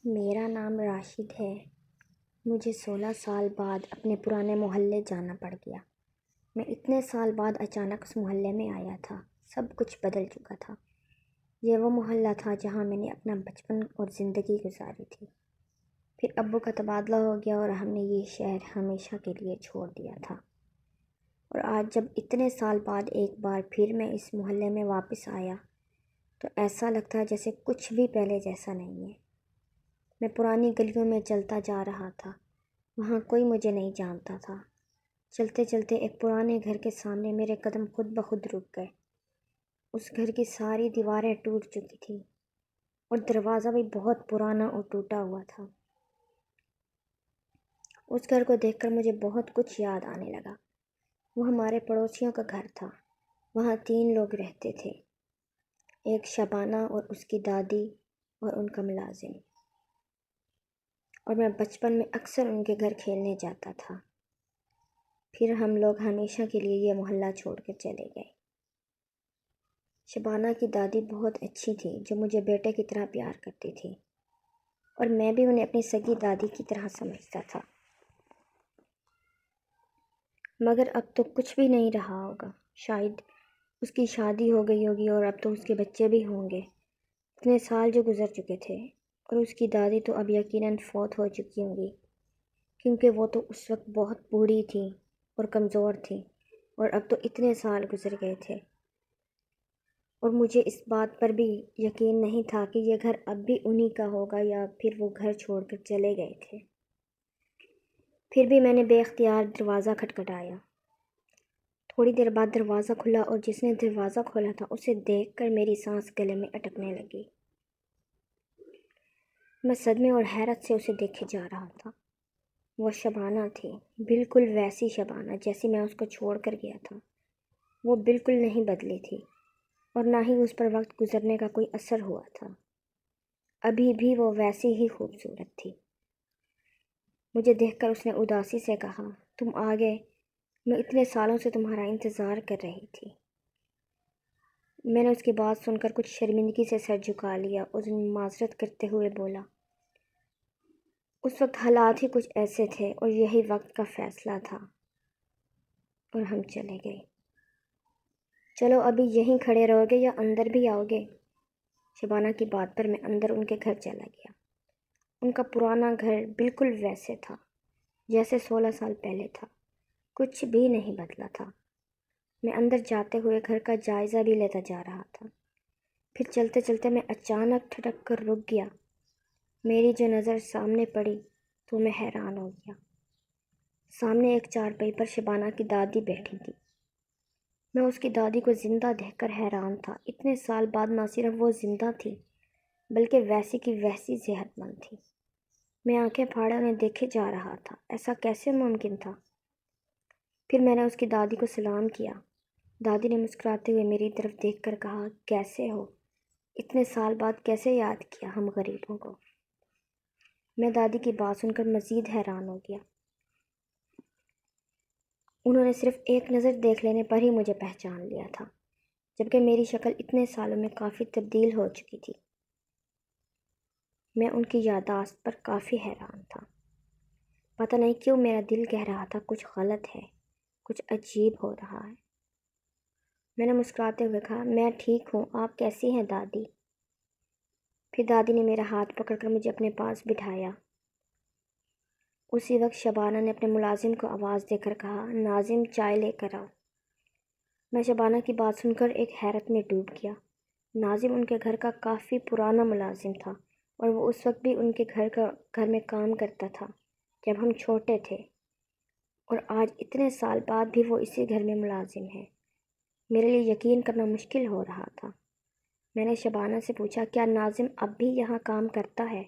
میرا نام راشد ہے۔ مجھے 16 سال بعد اپنے پرانے محلے جانا پڑ گیا۔ میں اتنے سال بعد اچانک اس محلے میں آیا تھا۔ سب کچھ بدل چکا تھا۔ یہ وہ محلہ تھا جہاں میں نے اپنا بچپن اور زندگی گزاری تھی۔ پھر ابو کا تبادلہ ہو گیا اور ہم نے یہ شہر ہمیشہ کے لیے چھوڑ دیا تھا۔ اور آج جب اتنے سال بعد ایک بار پھر میں اس محلے میں واپس آیا تو ایسا لگتا ہے جیسے کچھ بھی پہلے جیسا نہیں ہے۔ میں پرانی گلیوں میں چلتا جا رہا تھا۔ وہاں کوئی مجھے نہیں جانتا تھا۔ چلتے چلتے ایک پرانے گھر کے سامنے میرے قدم خود بخود رک گئے۔ اس گھر کی ساری دیواریں ٹوٹ چکی تھیں اور دروازہ بھی بہت پرانا اور ٹوٹا ہوا تھا۔ اس گھر کو دیکھ کر مجھے بہت کچھ یاد آنے لگا۔ وہ ہمارے پڑوسیوں کا گھر تھا۔ وہاں 3 لوگ رہتے تھے، ایک شبانہ اور اس کی دادی اور ان کا ملازم۔ اور میں بچپن میں اکثر ان کے گھر کھیلنے جاتا تھا۔ پھر ہم لوگ ہمیشہ کے لیے یہ محلہ چھوڑ کر چلے گئے۔ شبانہ کی دادی بہت اچھی تھی، جو مجھے بیٹے کی طرح پیار کرتی تھی، اور میں بھی انہیں اپنی سگی دادی کی طرح سمجھتا تھا۔ مگر اب تو کچھ بھی نہیں رہا ہوگا۔ شاید اس کی شادی ہو گئی ہوگی اور اب تو اس کے بچے بھی ہوں گے۔ اتنے سال جو گزر چکے تھے، اور اس کی دادی تو اب یقیناً فوت ہو چکی ہوں گی، کیونکہ وہ تو اس وقت بہت بوڑھی تھی اور کمزور تھی، اور اب تو اتنے سال گزر گئے تھے۔ اور مجھے اس بات پر بھی یقین نہیں تھا کہ یہ گھر اب بھی انہی کا ہوگا یا پھر وہ گھر چھوڑ کر چلے گئے تھے۔ پھر بھی میں نے بے اختیار دروازہ کھٹکھٹایا۔ تھوڑی دیر بعد دروازہ کھلا اور جس نے دروازہ کھولا تھا اسے دیکھ کر میری سانس گلے میں اٹکنے لگی۔ میں صدمے اور حیرت سے اسے دیکھے جا رہا تھا۔ وہ شبانہ تھی، بالکل ویسی شبانہ جیسی میں اس کو چھوڑ کر گیا تھا۔ وہ بالکل نہیں بدلی تھی، اور نہ ہی اس پر وقت گزرنے کا کوئی اثر ہوا تھا۔ ابھی بھی وہ ویسی ہی خوبصورت تھی۔ مجھے دیکھ کر اس نے اداسی سے کہا، تم آ گئے، میں اتنے سالوں سے تمہارا انتظار کر رہی تھی۔ میں نے اس کی بات سن کر کچھ شرمندگی سے سر جھکا لیا اور معذرت کرتے ہوئے بولا، اس وقت حالات ہی کچھ ایسے تھے اور یہی وقت کا فیصلہ تھا۔ اور ہم چلے گئے۔ چلو ابھی یہیں کھڑے رہو گے یا اندر بھی آؤ گے؟ شبانہ کی بات پر میں اندر ان کے گھر چلا گیا۔ ان کا پرانا گھر بالکل ویسے تھا جیسے 16 سال پہلے تھا۔ کچھ بھی نہیں بدلا تھا۔ میں اندر جاتے ہوئے گھر کا جائزہ بھی لیتا جا رہا تھا۔ پھر چلتے چلتے میں اچانک ٹھٹک کر رک گیا۔ میری جو نظر سامنے پڑی تو میں حیران ہو گیا۔ سامنے ایک چارپائی پر شبانہ کی دادی بیٹھی تھی۔ میں اس کی دادی کو زندہ دیکھ کر حیران تھا۔ اتنے سال بعد نہ صرف وہ زندہ تھی بلکہ ویسی کی ویسی صحت مند تھی۔ میں آنکھیں پھاڑے انہیں دیکھے جا رہا تھا۔ ایسا کیسے ممکن تھا؟ پھر میں نے اس کی دادی کو سلام کیا۔ دادی نے مسکراتے ہوئے میری طرف دیکھ کر کہا، کیسے ہو؟ اتنے سال بعد کیسے یاد کیا ہم غریبوں کو؟ میں دادی کی بات سن کر مزید حیران ہو گیا۔ انہوں نے صرف ایک نظر دیکھ لینے پر ہی مجھے پہچان لیا تھا، جبکہ میری شکل اتنے سالوں میں کافی تبدیل ہو چکی تھی۔ میں ان کی یادداشت پر کافی حیران تھا۔ پتہ نہیں کیوں میرا دل کہہ رہا تھا کچھ غلط ہے، کچھ عجیب ہو رہا ہے۔ میں نے مسکراتے ہوئے کہا، میں ٹھیک ہوں، آپ کیسی ہیں دادی؟ پھر دادی نے میرا ہاتھ پکڑ کر مجھے اپنے پاس بٹھایا۔ اسی وقت شبانہ نے اپنے ملازم کو آواز دے کر کہا، ناظم چائے لے کر آؤ۔ میں شبانہ کی بات سن کر ایک حیرت میں ڈوب گیا۔ ناظم ان کے گھر کا کافی پرانا ملازم تھا، اور وہ اس وقت بھی ان کے گھر میں کام کرتا تھا جب ہم چھوٹے تھے، اور آج اتنے سال بعد بھی وہ اسی گھر میں ملازم ہے۔ میرے لیے یقین کرنا مشکل ہو رہا تھا۔ میں نے شبانہ سے پوچھا، کیا ناظم اب بھی یہاں کام کرتا ہے؟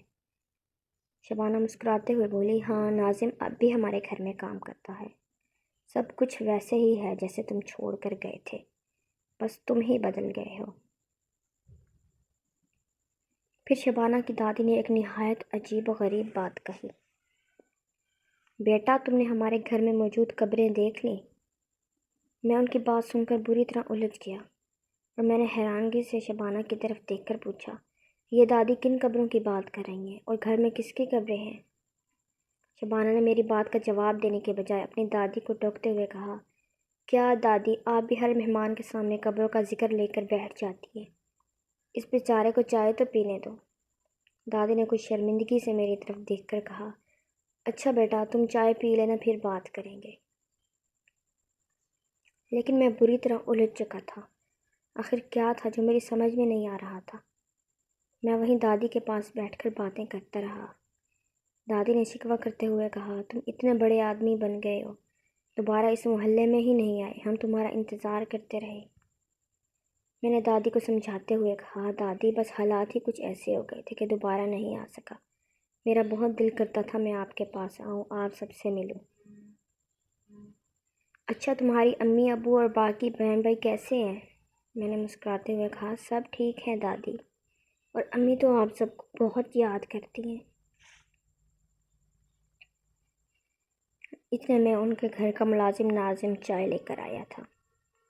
شبانہ مسکراتے ہوئے بولی، ہاں، ناظم اب بھی ہمارے گھر میں کام کرتا ہے۔ سب کچھ ویسے ہی ہے جیسے تم چھوڑ کر گئے تھے، بس تم ہی بدل گئے ہو۔ پھر شبانہ کی دادی نے ایک نہایت عجیب و غریب بات کہی، بیٹا تم نے ہمارے گھر میں موجود قبریں دیکھ لیں؟ میں ان کی بات سن کر بری طرح الجھ گیا، اور میں نے حیرانگی سے شبانہ کی طرف دیکھ کر پوچھا، یہ دادی کن قبروں کی بات کر رہی ہیں اور گھر میں کس کی قبریں ہیں؟ شبانہ نے میری بات کا جواب دینے کے بجائے اپنی دادی کو ٹوکتے ہوئے کہا، کیا دادی آپ بھی ہر مہمان کے سامنے قبروں کا ذکر لے کر بیٹھ جاتی ہیں؟ اس بیچارے کو چائے تو پینے دو۔ دادی نے کچھ شرمندگی سے میری طرف دیکھ کر کہا، اچھا بیٹا تم چائے پی لینا پھر بات کریں گے۔ لیکن میں بری طرح الجھ چکا تھا۔ آخر کیا تھا جو میری سمجھ میں نہیں آ رہا تھا؟ میں وہیں دادی کے پاس بیٹھ کر باتیں کرتا رہا۔ دادی نے شکوہ کرتے ہوئے کہا، تم اتنے بڑے آدمی بن گئے ہو، دوبارہ اس محلے میں ہی نہیں آئے، ہم تمہارا انتظار کرتے رہے۔ میں نے دادی کو سمجھاتے ہوئے کہا، دادی بس حالات ہی کچھ ایسے ہو گئے تھے کہ دوبارہ نہیں آ سکا۔ میرا بہت دل کرتا تھا میں آپ کے پاس آؤں، آپ سب سے ملوں۔ اچھا تمہاری امی ابو اور باقی بہن بھائی کیسے ہیں؟ میں نے مسکراتے ہوئے کہا، سب ٹھیک ہیں دادی، اور امی تو آپ سب کو بہت یاد کرتی ہیں۔ اتنے میں ان کے گھر کا ملازم ناظم چائے لے کر آیا تھا۔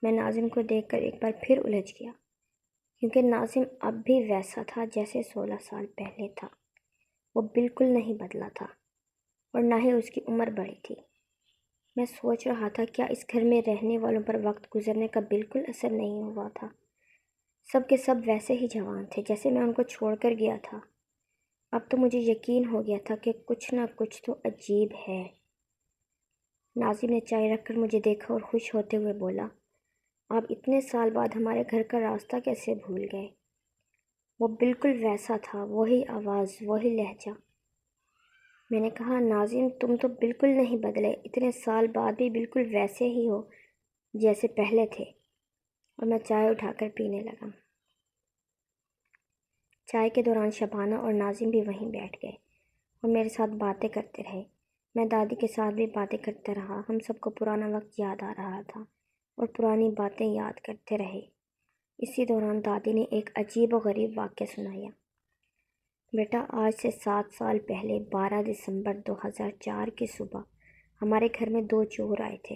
میں ناظم کو دیکھ کر ایک بار پھر الجھ گیا، کیونکہ ناظم اب بھی ویسا تھا جیسے 16 سال پہلے تھا۔ وہ بالکل نہیں بدلا تھا اور نہ ہی اس کی عمر بڑھی تھی۔ میں سوچ رہا تھا کیا اس گھر میں رہنے والوں پر وقت گزرنے کا بالکل اثر نہیں ہوا تھا؟ سب کے سب ویسے ہی جوان تھے جیسے میں ان کو چھوڑ کر گیا تھا۔ اب تو مجھے یقین ہو گیا تھا کہ کچھ نہ کچھ تو عجیب ہے۔ ناظم نے چائے رکھ کر مجھے دیکھا اور خوش ہوتے ہوئے بولا، آپ اتنے سال بعد ہمارے گھر کا راستہ کیسے بھول گئے؟ وہ بالکل ویسا تھا، وہی آواز، وہی لہجہ۔ میں نے کہا، ناظم تم تو بالکل نہیں بدلے، اتنے سال بعد بھی بالکل ویسے ہی ہو جیسے پہلے تھے۔ اور میں چائے اٹھا کر پینے لگا۔ چائے کے دوران شبانہ اور ناظم بھی وہیں بیٹھ گئے اور میرے ساتھ باتیں کرتے رہے۔ میں دادی کے ساتھ بھی باتیں کرتا رہا۔ ہم سب کو پرانا وقت یاد آ رہا تھا اور پرانی باتیں یاد کرتے رہے۔ اسی دوران دادی نے ایک عجیب و غریب واقعہ سنایا۔ بیٹا، آج سے 7 سال پہلے 12 دسمبر 2004 کی صبح ہمارے گھر میں 2 چور آئے تھے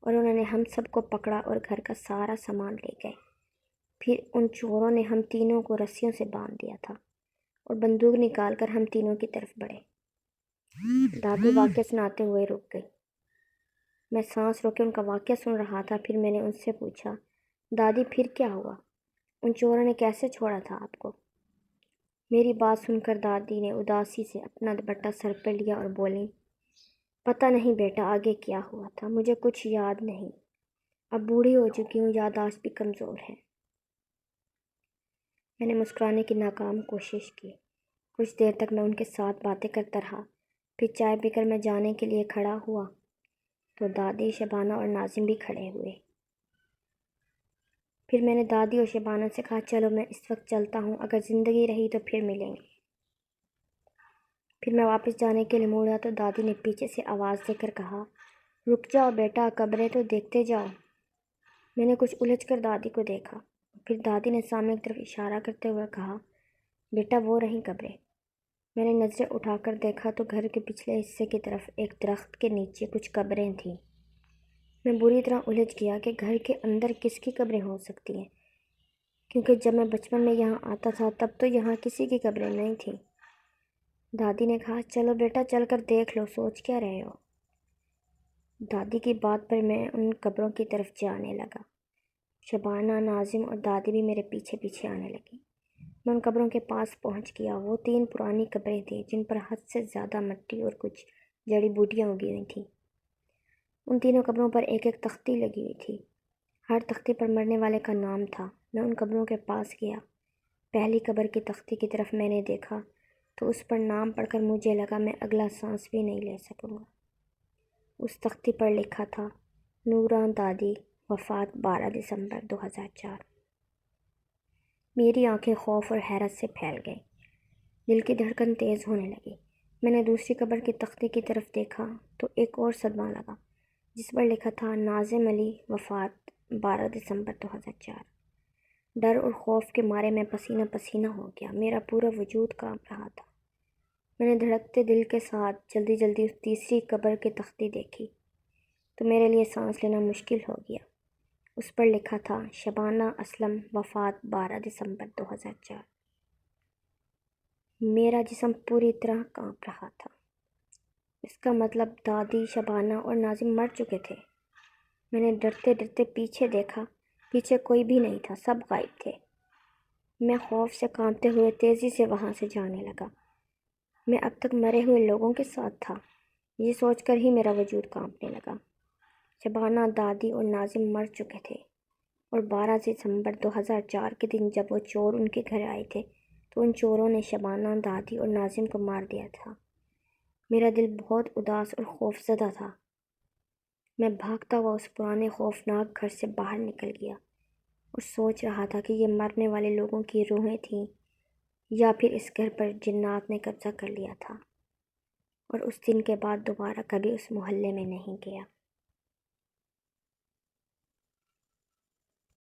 اور انہوں نے ہم سب کو پکڑا اور گھر کا سارا سامان لے گئے۔ پھر ان چوروں نے ہم تینوں کو رسیوں سے باندھ دیا تھا اور بندوق نکال کر ہم تینوں کی طرف بڑھے۔ دادی واقعہ سناتے ہوئے رک گئی۔ میں سانس روکے ان کا واقعہ سن رہا تھا۔ پھر میں نے ان سے پوچھا، دادی پھر کیا ہوا؟ ان چوروں نے کیسے چھوڑا تھا آپ کو؟ میری بات سن کر دادی نے اداسی سے اپنا دوپٹہ سر پر لیا اور بولی، پتہ نہیں بیٹا آگے کیا ہوا تھا، مجھے کچھ یاد نہیں، اب بوڑھی ہو چکی ہوں، یادداشت بھی کمزور ہے۔ میں نے مسکرانے کی ناکام کوشش کی۔ کچھ دیر تک میں ان کے ساتھ باتیں کرتا رہا۔ پھر چائے پی کر میں جانے کے لیے کھڑا ہوا تو دادی، شبانہ اور ناظم بھی کھڑے ہوئے۔ پھر میں نے دادی اور شبانہ سے کہا، چلو میں اس وقت چلتا ہوں، اگر زندگی رہی تو پھر ملیں گے۔ پھر میں واپس جانے کے لیے مڑا تو دادی نے پیچھے سے آواز دے کر کہا، رک جاؤ بیٹا، قبریں تو دیکھتے جاؤ۔ میں نے کچھ الجھ کر دادی کو دیکھا۔ پھر دادی نے سامنے کی طرف اشارہ کرتے ہوئے کہا، بیٹا وہ رہیں قبریں۔ میں نے نظریں اٹھا کر دیکھا تو گھر کے پچھلے حصے کی طرف ایک درخت کے نیچے کچھ قبریں تھیں۔ میں بری طرح الجھ گیا کہ گھر کے اندر کس کی قبریں ہو سکتی ہیں، کیونکہ جب میں بچپن میں یہاں آتا تھا تب تو یہاں کسی کی قبریں نہیں تھیں۔ دادی نے کہا، چلو بیٹا چل کر دیکھ لو، سوچ کیا رہے ہو؟ دادی کی بات پر میں ان قبروں کی طرف جانے لگا۔ شبانہ، ناظم اور دادی بھی میرے پیچھے پیچھے آنے لگی۔ میں ان قبروں کے پاس پہنچ گیا۔ وہ 3 پرانی قبریں تھیں جن پر حد سے زیادہ مٹی اور کچھ جڑی بوٹیاں اگی ہوئی تھیں۔ ان تینوں قبروں پر ایک ایک تختی لگی ہوئی تھی۔ ہر تختی پر مرنے والے کا نام تھا۔ میں ان قبروں کے پاس گیا۔ پہلی قبر کی تختی کی طرف میں نے دیکھا تو اس پر نام پڑھ کر مجھے لگا میں اگلا سانس بھی نہیں لے سکوں گا۔ اس تختی پر لکھا تھا، نوراں دادی، وفات 12 دسمبر 2004۔ میری آنکھیں خوف اور حیرت سے پھیل گئیں۔ دل کی دھڑکن تیز ہونے لگی۔ میں نے دوسری قبر کی تختی کی طرف دیکھا تو ایک اور صدمہ لگا، جس پر لکھا تھا، ناظم علی، وفات 12 دسمبر 2004۔ ڈر اور خوف کے مارے میں پسینہ پسینہ ہو گیا۔ میرا پورا وجود کانپ رہا تھا۔ میں نے دھڑکتے دل کے ساتھ جلدی جلدی اس تیسری قبر کی تختی دیکھی تو میرے لیے سانس لینا مشکل ہو گیا۔ اس پر لکھا تھا، شبانہ اسلم، وفات 12 دسمبر 2004۔ میرا جسم پوری طرح کانپ رہا تھا۔ اس کا مطلب دادی، شبانہ اور ناظم مر چکے تھے۔ میں نے ڈرتے ڈرتے پیچھے دیکھا، پیچھے کوئی بھی نہیں تھا، سب غائب تھے۔ میں خوف سے کانپتے ہوئے تیزی سے وہاں سے جانے لگا۔ میں اب تک مرے ہوئے لوگوں کے ساتھ تھا، یہ سوچ کر ہی میرا وجود کانپنے لگا۔ شبانہ، دادی اور ناظم مر چکے تھے، اور 12 دسمبر 2004 کے دن جب وہ چور ان کے گھر آئے تھے تو ان چوروں نے شبانہ، دادی اور ناظم کو مار دیا تھا۔ میرا دل بہت اداس اور خوف زدہ تھا۔ میں بھاگتا ہوا اس پرانے خوفناک گھر سے باہر نکل گیا اور سوچ رہا تھا کہ یہ مرنے والے لوگوں کی روحیں تھیں یا پھر اس گھر پر جنات نے قبضہ کر لیا تھا، اور اس دن کے بعد دوبارہ کبھی اس محلے میں نہیں گیا۔